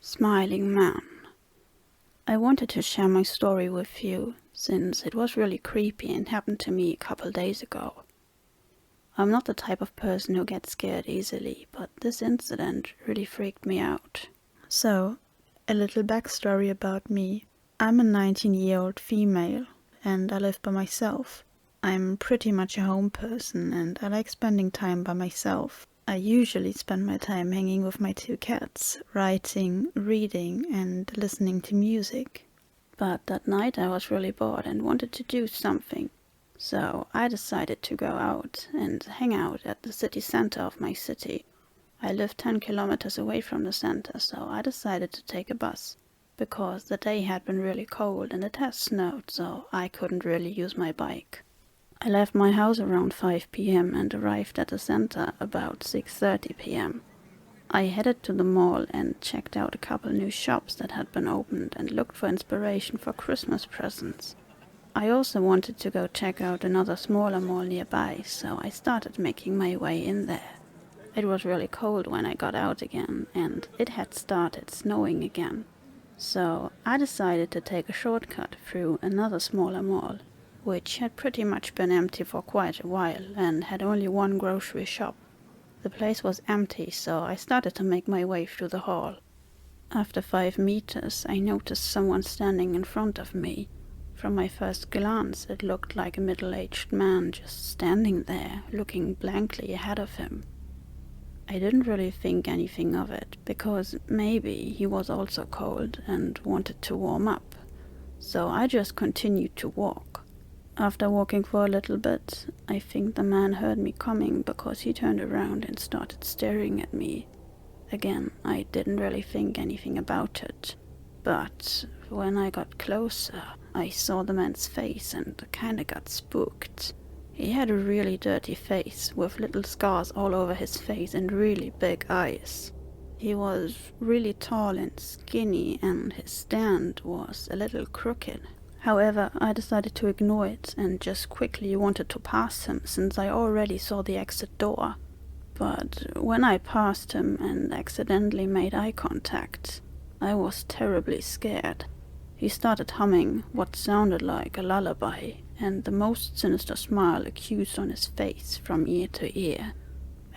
Smiling man. I wanted to share my story with you, since it was really creepy and happened to me a couple days ago. I'm not the type of person who gets scared easily, but this incident really freaked me out. So, a little backstory about me. I'm a 19-year-old female, and I live by myself. I'm pretty much a home person, and I like spending time by myself. I usually spend my time hanging with my 2 cats, writing, reading, and listening to music. But that night I was really bored and wanted to do something. So I decided to go out and hang out at the city center of my city. I live 10 kilometers away from the center, so I decided to take a bus, because the day had been really cold and it has snowed, so I couldn't really use my bike. I left my house around 5 p.m. and arrived at the center about 6:30 p.m. I headed to the mall and checked out a couple new shops that had been opened and looked for inspiration for Christmas presents. I also wanted to go check out another smaller mall nearby, so I started making my way in there. It was really cold when I got out again, and it had started snowing again. So I decided to take a shortcut through another smaller mall, which had pretty much been empty for quite a while and had only one grocery shop. The place was empty, so I started to make my way through the hall. After 5 meters, I noticed someone standing in front of me. From my first glance, it looked like a middle-aged man just standing there, looking blankly ahead of him. I didn't really think anything of it, because maybe he was also cold and wanted to warm up. So I just continued to walk. After walking for a little bit, I think the man heard me coming because he turned around and started staring at me. Again, I didn't really think anything about it. But when I got closer, I saw the man's face and kinda got spooked. He had a really dirty face, with little scars all over his face and really big eyes. He was really tall and skinny, and his stand was a little crooked. However, I decided to ignore it and just quickly wanted to pass him, since I already saw the exit door. But when I passed him and accidentally made eye contact, I was terribly scared. He started humming what sounded like a lullaby, and the most sinister smile accused on his face from ear to ear.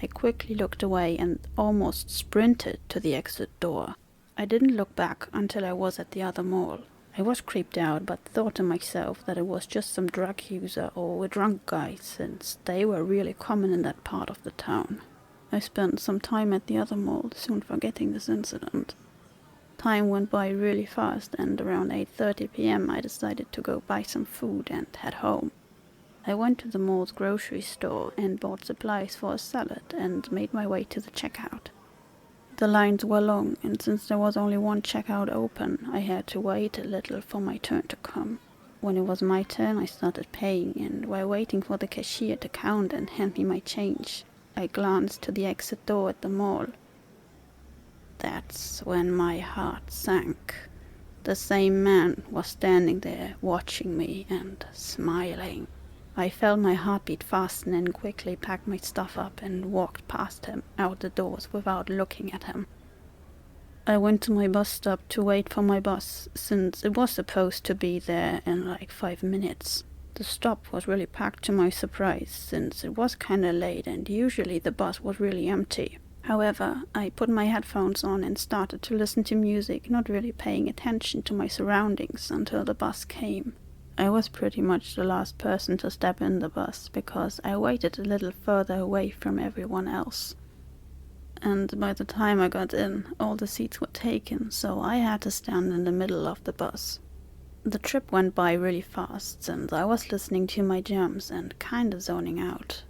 I quickly looked away and almost sprinted to the exit door. I didn't look back until I was at the other mall. I was creeped out, but thought to myself that it was just some drug user or a drunk guy, since they were really common in that part of the town. I spent some time at the other mall, soon forgetting this incident. Time went by really fast, and around 8:30 p.m. I decided to go buy some food and head home. I went to the mall's grocery store and bought supplies for a salad and made my way to the checkout. The lines were long, and since there was only one checkout open, I had to wait a little for my turn to come. When it was my turn, I started paying, and while waiting for the cashier to count and hand me my change, I glanced to the exit door at the mall. That's when my heart sank. The same man was standing there, watching me and smiling. I felt my heartbeat fasten and quickly packed my stuff up and walked past him out the doors without looking at him. I went to my bus stop to wait for my bus, since it was supposed to be there in like 5 minutes. The stop was really packed to my surprise, since it was kinda late and usually the bus was really empty. However, I put my headphones on and started to listen to music, not really paying attention to my surroundings until the bus came. I was pretty much the last person to step in the bus, because I waited a little further away from everyone else. And by the time I got in, all the seats were taken, so I had to stand in the middle of the bus. The trip went by really fast, and I was listening to my jams and kinda zoning out.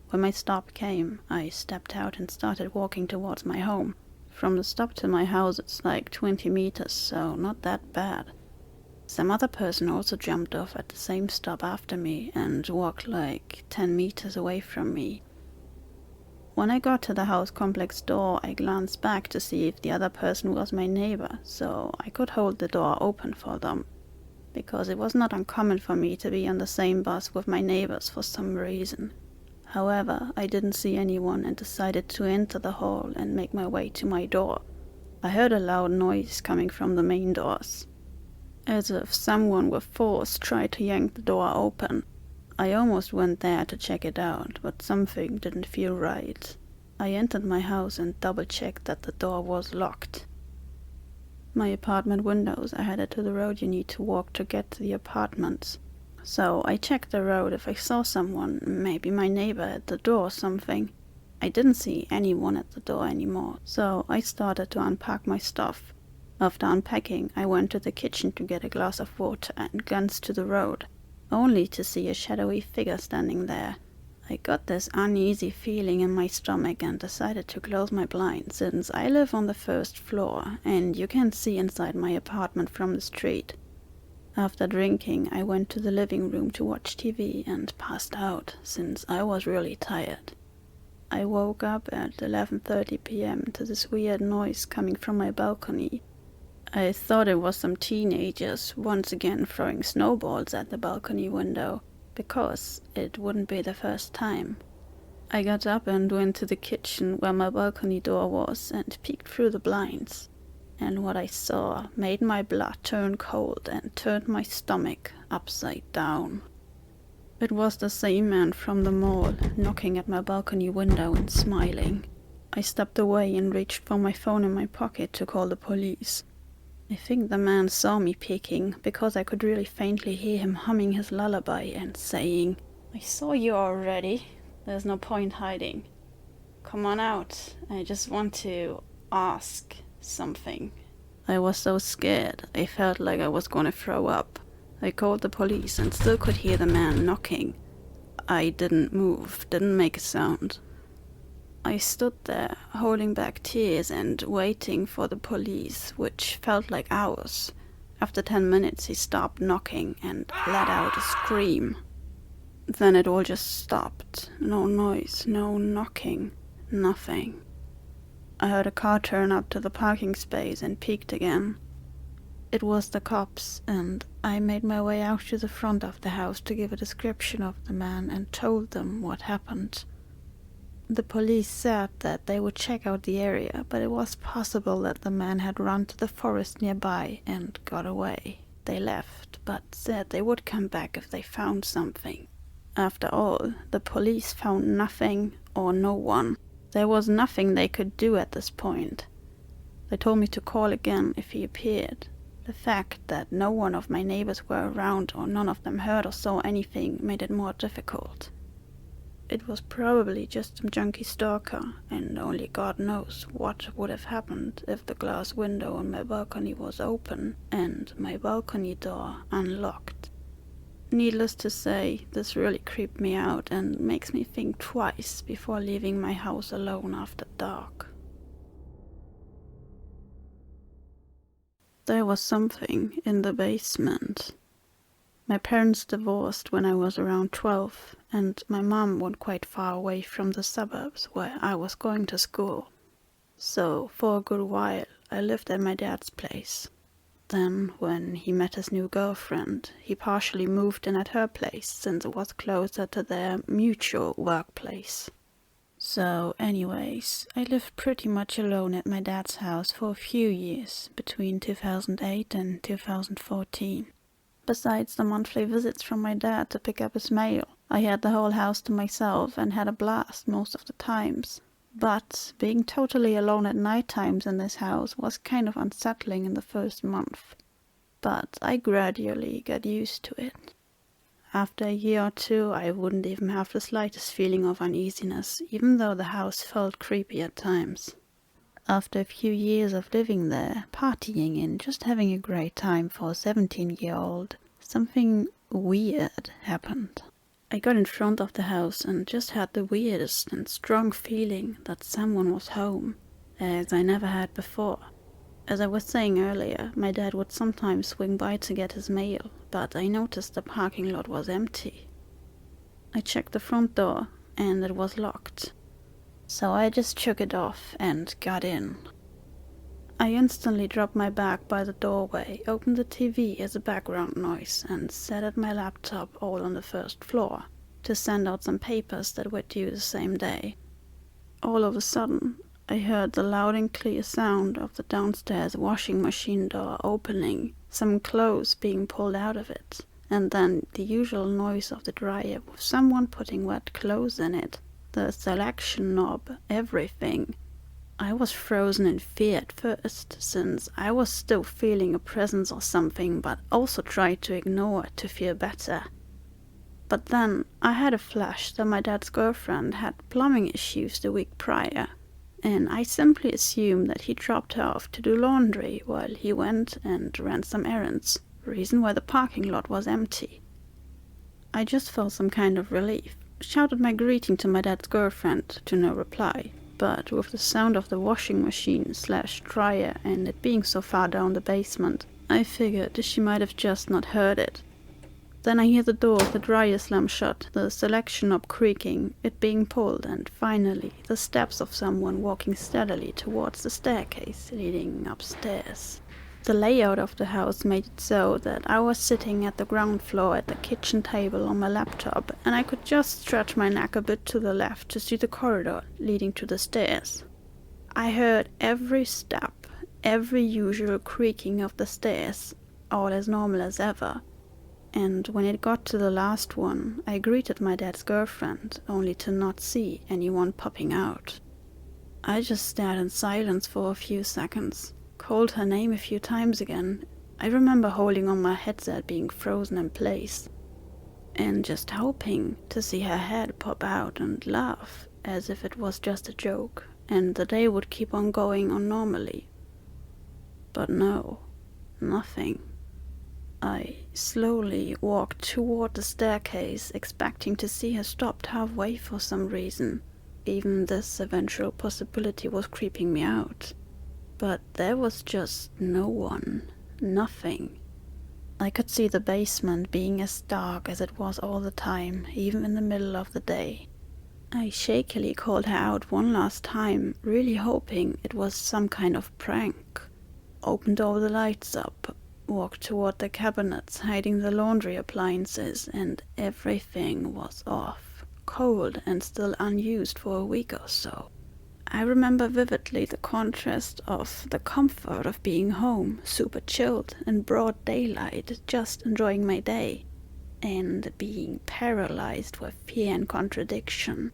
When my stop came, I stepped out and started walking towards my home. From the stop to my house it's like 20 meters, so not that bad. Some other person also jumped off at the same stop after me and walked like 10 meters away from me. When I got to the house complex door, I glanced back to see if the other person was my neighbor, so I could hold the door open for them, because it was not uncommon for me to be on the same bus with my neighbors for some reason. However, I didn't see anyone and decided to enter the hall and make my way to my door. I heard a loud noise coming from the main doors, as if someone with force tried to yank the door open. I almost went there to check it out, but something didn't feel right. I entered my house and double-checked that the door was locked. My apartment windows are headed to the road you need to walk to get to the apartments. So I checked the road if I saw someone, maybe my neighbor at the door or something. I didn't see anyone at the door anymore, so I started to unpack my stuff. After unpacking, I went to the kitchen to get a glass of water and glanced to the road, only to see a shadowy figure standing there. I got this uneasy feeling in my stomach and decided to close my blinds, since I live on the first floor and you can see inside my apartment from the street. After drinking, I went to the living room to watch TV and passed out, since I was really tired. I woke up at 11:30 p.m. to this weird noise coming from my balcony. I thought it was some teenagers once again throwing snowballs at the balcony window, because it wouldn't be the first time. I got up and went to the kitchen where my balcony door was and peeked through the blinds. And what I saw made my blood turn cold and turned my stomach upside down. It was the same man from the mall, knocking at my balcony window and smiling. I stepped away and reached for my phone in my pocket to call the police. I think the man saw me peeking, because I could really faintly hear him humming his lullaby and saying, "I saw you already. There's no point hiding. Come on out. I just want to ask something." I was so scared, I felt like I was gonna throw up. I called the police and still could hear the man knocking. I didn't move, didn't make a sound. I stood there, holding back tears and waiting for the police, which felt like hours. After 10 minutes he stopped knocking and let out a scream. Then it all just stopped. No noise, no knocking, nothing. I heard a car turn up to the parking space and peeked again. It was the cops, and I made my way out to the front of the house to give a description of the man and told them what happened. The police said that they would check out the area, but it was possible that the man had run to the forest nearby and got away. They left, but said they would come back if they found something. After all, the police found nothing or no one. There was nothing they could do at this point. They told me to call again if he appeared. The fact that no one of my neighbors were around or none of them heard or saw anything made it more difficult. It was probably just some junkie stalker, and only God knows what would have happened if the glass window on my balcony was open and my balcony door unlocked. Needless to say, this really creeped me out and makes me think twice before leaving my house alone after dark. There was something in the basement. My parents divorced when I was around 12, and my mom went quite far away from the suburbs where I was going to school. So, for a good while, I lived at my dad's place. Then, when he met his new girlfriend, he partially moved in at her place since it was closer to their mutual workplace. So, anyways, I lived pretty much alone at my dad's house for a few years, between 2008 and 2014. Besides the monthly visits from my dad to pick up his mail, I had the whole house to myself and had a blast most of the times. But being totally alone at night times in this house was kind of unsettling in the first month. But I gradually got used to it. After a year or two, I wouldn't even have the slightest feeling of uneasiness, even though the house felt creepy at times. After a few years of living there, partying and just having a great time for a 17-year-old, something weird happened. I got in front of the house and just had the weirdest and strong feeling that someone was home, as I never had before. As I was saying earlier, my dad would sometimes swing by to get his mail, but I noticed the parking lot was empty. I checked the front door, and it was locked. So I just shook it off and got in. I instantly dropped my bag by the doorway, opened the TV as a background noise, and sat at my laptop all on the first floor to send out some papers that were due the same day. All of a sudden, I heard the loud and clear sound of the downstairs washing machine door opening, some clothes being pulled out of it, and then the usual noise of the dryer with someone putting wet clothes in it, the selection knob, everything. I was frozen in fear at first, since I was still feeling a presence or something, but also tried to ignore it to feel better. But then I had a flash that my dad's girlfriend had plumbing issues the week prior, and I simply assumed that he dropped her off to do laundry while he went and ran some errands, reason why the parking lot was empty. I just felt some kind of relief, shouted my greeting to my dad's girlfriend, to no reply. But with the sound of the washing machine / dryer and it being so far down the basement, I figured she might have just not heard it. Then I hear the door of the dryer slam shut, the selection knob creaking, it being pulled, and finally the steps of someone walking steadily towards the staircase leading upstairs. The layout of the house made it so that I was sitting at the ground floor at the kitchen table on my laptop, and I could just stretch my neck a bit to the left to see the corridor leading to the stairs. I heard every step, every usual creaking of the stairs, all as normal as ever. And when it got to the last one, I greeted my dad's girlfriend, only to not see anyone popping out. I just stared in silence for a few seconds. Called her name a few times again. I remember holding on my headset being frozen in place, and just hoping to see her head pop out and laugh as if it was just a joke, and the day would keep on going on normally. But no, nothing. I slowly walked toward the staircase, expecting to see her stopped halfway for some reason. Even this eventual possibility was creeping me out. But there was just no one, nothing. I could see the basement being as dark as it was all the time, even in the middle of the day. I shakily called her out one last time, really hoping it was some kind of prank. Opened all the lights up, walked toward the cabinets hiding the laundry appliances, and everything was off, cold and still unused for a week or so. I remember vividly the contrast of the comfort of being home, super chilled, in broad daylight, just enjoying my day, and being paralyzed with fear and contradiction.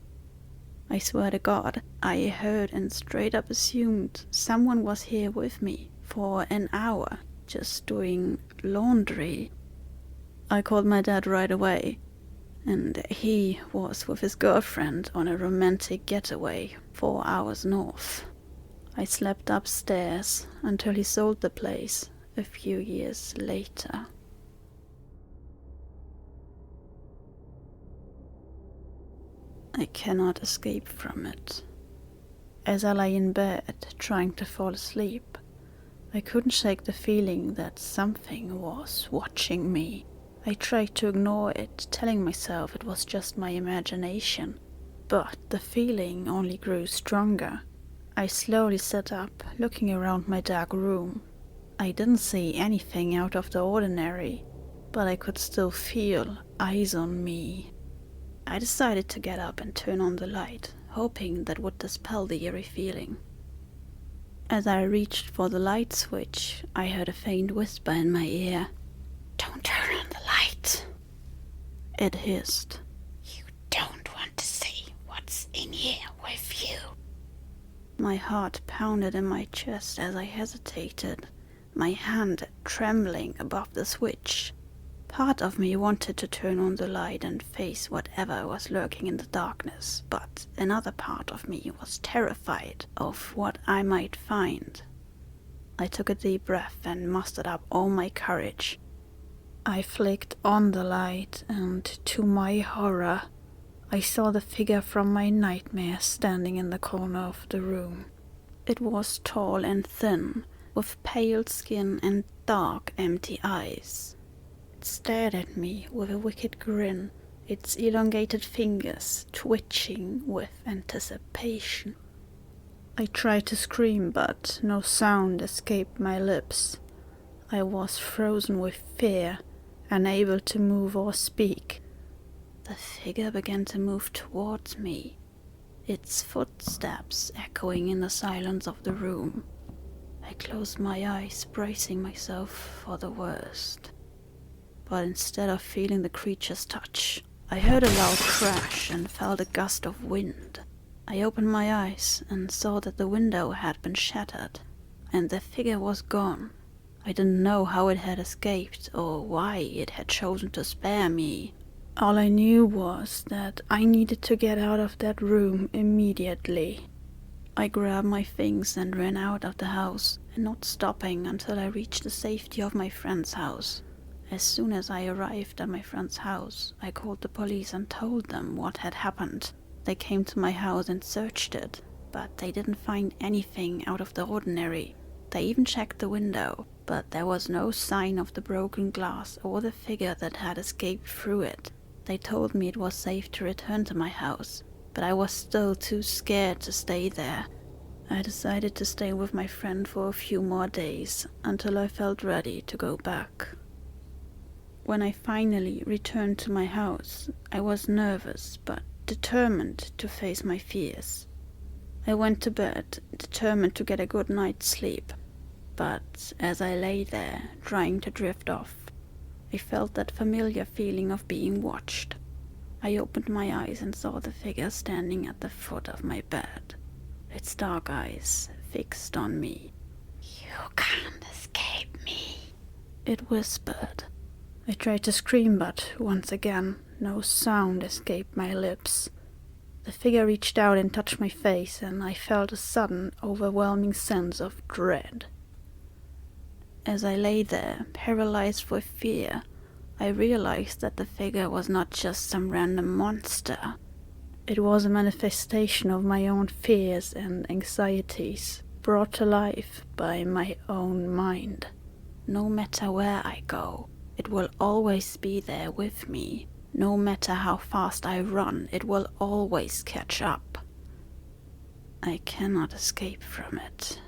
I swear to God, I heard and straight up assumed someone was here with me for an hour, just doing laundry. I called my dad right away, and he was with his girlfriend on a romantic getaway 4 hours north. I slept upstairs until he sold the place a few years later. I cannot escape from it. As I lay in bed trying to fall asleep, I couldn't shake the feeling that something was watching me. I tried to ignore it, telling myself it was just my imagination, but the feeling only grew stronger. I slowly sat up, looking around my dark room. I didn't see anything out of the ordinary, but I could still feel eyes on me. I decided to get up and turn on the light, hoping that would dispel the eerie feeling. As I reached for the light switch, I heard a faint whisper in my ear. "Don't turn on the light," it hissed. "You don't want to see what's in here with you." My heart pounded in my chest as I hesitated, my hand trembling above the switch. Part of me wanted to turn on the light and face whatever was lurking in the darkness, but another part of me was terrified of what I might find. I took a deep breath and mustered up all my courage. I flicked on the light, and to my horror, I saw the figure from my nightmare standing in the corner of the room. It was tall and thin, with pale skin and dark, empty eyes. It stared at me with a wicked grin, its elongated fingers twitching with anticipation. I tried to scream, but no sound escaped my lips. I was frozen with fear, unable to move or speak. The figure began to move towards me. its footsteps echoing in the silence of the room. I closed my eyes, bracing myself for the worst. But instead of feeling the creature's touch, I heard a loud crash and felt a gust of wind. I opened my eyes and saw that the window had been shattered, and the figure was gone. I didn't know how it had escaped or why it had chosen to spare me. All I knew was that I needed to get out of that room immediately. I grabbed my things and ran out of the house, and not stopping until I reached the safety of my friend's house. As soon as I arrived at my friend's house, I called the police and told them what had happened. They came to my house and searched it, but they didn't find anything out of the ordinary. They even checked the window, but there was no sign of the broken glass or the figure that had escaped through it. They told me it was safe to return to my house, but I was still too scared to stay there. I decided to stay with my friend for a few more days until I felt ready to go back. When I finally returned to my house, I was nervous but determined to face my fears. I went to bed, determined to get a good night's sleep, but as I lay there, trying to drift off, I felt that familiar feeling of being watched. I opened my eyes and saw the figure standing at the foot of my bed, its dark eyes fixed on me. "You can't escape me," it whispered. I tried to scream, but once again, no sound escaped my lips. The figure reached out and touched my face, and I felt a sudden, overwhelming sense of dread. As I lay there, paralyzed with fear, I realized that the figure was not just some random monster. It was a manifestation of my own fears and anxieties, brought to life by my own mind. No matter where I go, it will always be there with me. No matter how fast I run, it will always catch up. I cannot escape from it.